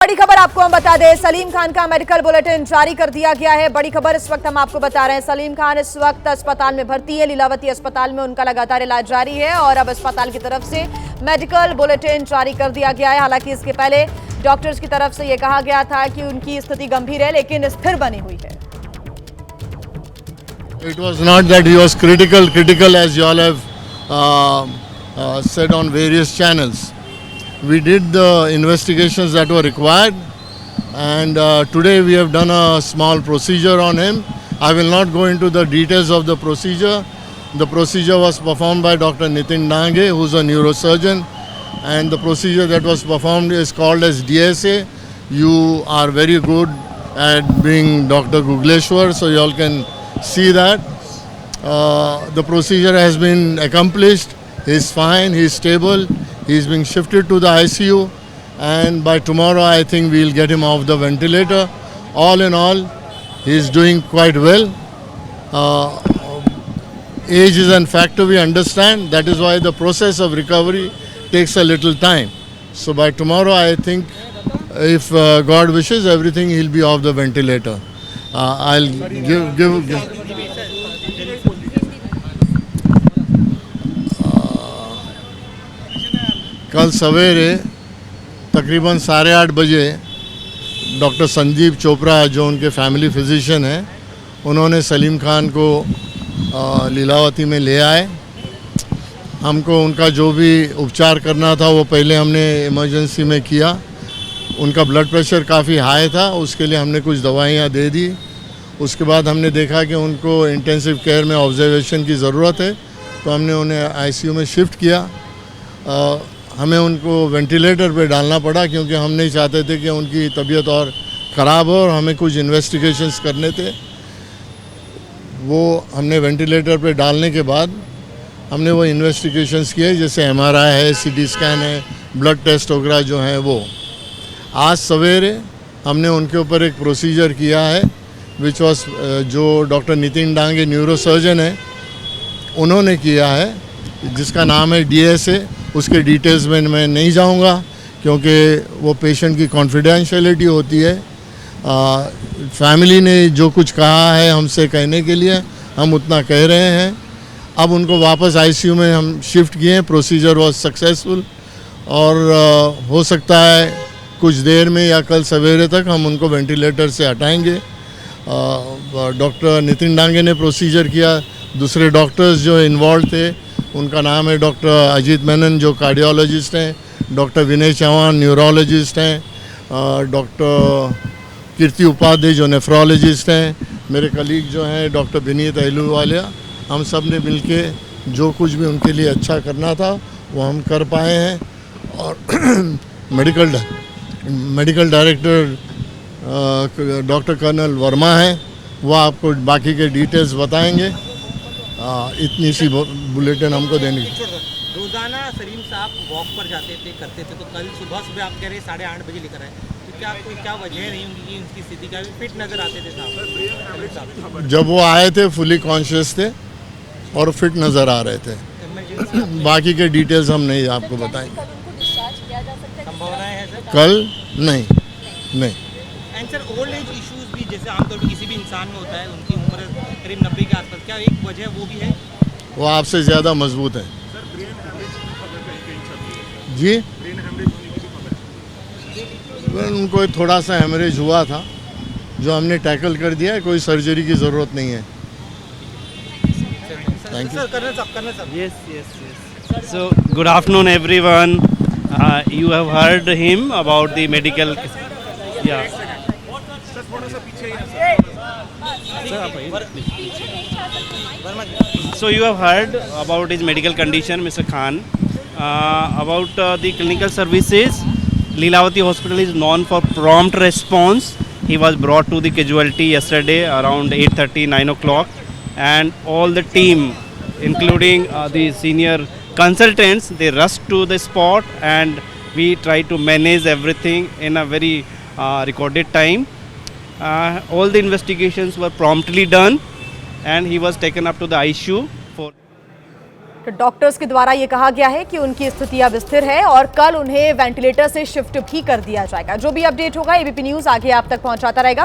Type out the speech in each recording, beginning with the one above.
बड़ी खबर आपको हम बता दें, सलीम खान का मेडिकल बुलेटिन जारी कर दिया गया है। बड़ी खबर इस वक्त हम आपको बता रहे हैं, सलीम खान इस वक्त अस्पताल में भर्ती है। लीलावती अस्पताल में उनका लगातार इलाज जारी है और अब अस्पताल की तरफ से मेडिकल बुलेटिन जारी कर दिया गया है। हालांकि इसके पहले डॉक्टर्स की तरफ से यह कहा गया था कि उनकी स्थिति गंभीर है लेकिन स्थिर बनी हुई है। It was not that he was critical as you all have said on various channels. We did the investigations that were required, and today we have done a small procedure on him. I will not go into the details of the procedure. The procedure was performed by Dr. Nitin Dange, who is a neurosurgeon, and the procedure that was performed is called as DSA. You are very good at being Dr. Googleshwar, so you all can see that. The procedure has been accomplished. He is fine, he is stable. He is being shifted to the ICU, and by tomorrow I think we will get him off the ventilator. All in all, he is doing quite well. Age is a factor, we understand. That is why the process of recovery takes a little time. So by tomorrow I think, if God wishes, everything, he'll be off the ventilator. I'll give कल सवेरे तकरीबन 8:30 बजे doctor Sandeep Chopra, जो उनके family physician हैं, उन्होंने सलीम खान को लीलावती में ले आए। हमको उनका जो भी उपचार करना था वो पहले हमने इमरजेंसी में किया। उनका ब्लड प्रेशर काफ़ी हाई था, उसके लिए हमने कुछ दवाइयाँ दे दी। उसके बाद हमने देखा कि उनको इंटेंसिव केयर में ऑब्जर्वेशन की ज़रूरत है, तो हमने उन्हें आईसीयू में शिफ्ट किया। हमें उनको वेंटिलेटर पे डालना पड़ा क्योंकि हम नहीं चाहते थे कि उनकी तबीयत और ख़राब हो, और हमें कुछ इन्वेस्टिगेशंस करने थे। वो हमने वेंटिलेटर पे डालने के बाद हमने वो इन्वेस्टिगेशंस किए, जैसे एमआरआई है, सीटी स्कैन है, ब्लड टेस्ट वगैरह जो हैं वो। आज सवेरे हमने उनके ऊपर एक प्रोसीजर किया है, विच वॉज जो डॉक्टर नितिन डांगे न्यूरोसर्जन है उन्होंने किया है, जिसका नाम है DSA। उसके डिटेल्स में मैं नहीं जाऊंगा क्योंकि वो पेशेंट की कॉन्फिडेंशियलिटी होती है। फैमिली ने जो कुछ कहा है हमसे कहने के लिए, हम उतना कह रहे हैं। अब उनको वापस आईसीयू में हम शिफ्ट किए हैं। प्रोसीजर वॉज सक्सेसफुल, और हो सकता है कुछ देर में या कल सवेरे तक हम उनको वेंटिलेटर से हटाएंगे। डॉक्टर नितिन डांगे ने प्रोसीजर किया। दूसरे डॉक्टर्स जो इन्वॉल्व थे, उनका नाम है डॉक्टर अजीत मेनन, जो कार्डियोलॉजिस्ट हैं, डॉक्टर विनय चौहान न्यूरोलॉजिस्ट हैं, डॉक्टर कीर्ति उपाध्याय जो नेफ्रोलॉजिस्ट हैं, मेरे कलीग जो हैं डॉक्टर विनीत अहलूवालिया। हम सब ने मिलके जो कुछ भी उनके लिए अच्छा करना था वो हम कर पाए हैं। और medical director doctor colonel Verma हैं, वो आपको बाकी के डिटेल्स बताएंगे। इतनी सी बुलेटिन हमको देनी। रोजाना सलीम साहब वॉक पर जाते थे, करते थे, तो कल सुबह आप कह रहे 8:30 बजे लेकर आए, तो क्या वजह नहीं होंगी कि इनकी स्थिति का फिट नजर आते थे साहब? जब वो आए थे फुली कॉन्शियस थे और फिट नज़र आ रहे थे। बाकी के डिटेल्स हम नहीं आपको बताएंगे। संभावनाएं है सर? कल नहीं। And sir, old age issues भी जैसे आमतौर पर किसी भी इंसान में होता है, उनकी उम्र करीब 90 के आसपास, क्या एक वजह वो भी है? वो आपसे ज़्यादा मजबूत है जी। उनको थोड़ा सा हेमरेज हुआ था जो हमने टैकल कर दिया है, कोई सर्जरी की ज़रूरत नहीं है। Thank you. Yes. So good afternoon everyone. You have heard him about the medical. Yeah. So you have heard about his medical condition, Mr. Khan. About the clinical services, Leelavati Hospital is known for prompt response. He was brought to the casualty yesterday around 8:30, 9 o'clock, and all the team, including the senior consultants, they rushed to the spot, and we tried to manage everything in a very recorded time. All the investigations were promptly done, and he was taken up to the ICU for तो doctors के द्वारा ये कहा गया है कि उनकी स्थिति अब स्थिर है और कल उन्हें वेंटिलेटर से शिफ्ट भी कर दिया जाएगा। जो भी अपडेट होगा एबीपी न्यूज आगे आप तक पहुंचाता रहेगा।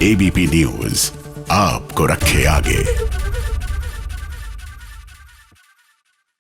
एबीपी न्यूज आपको रखे आगे।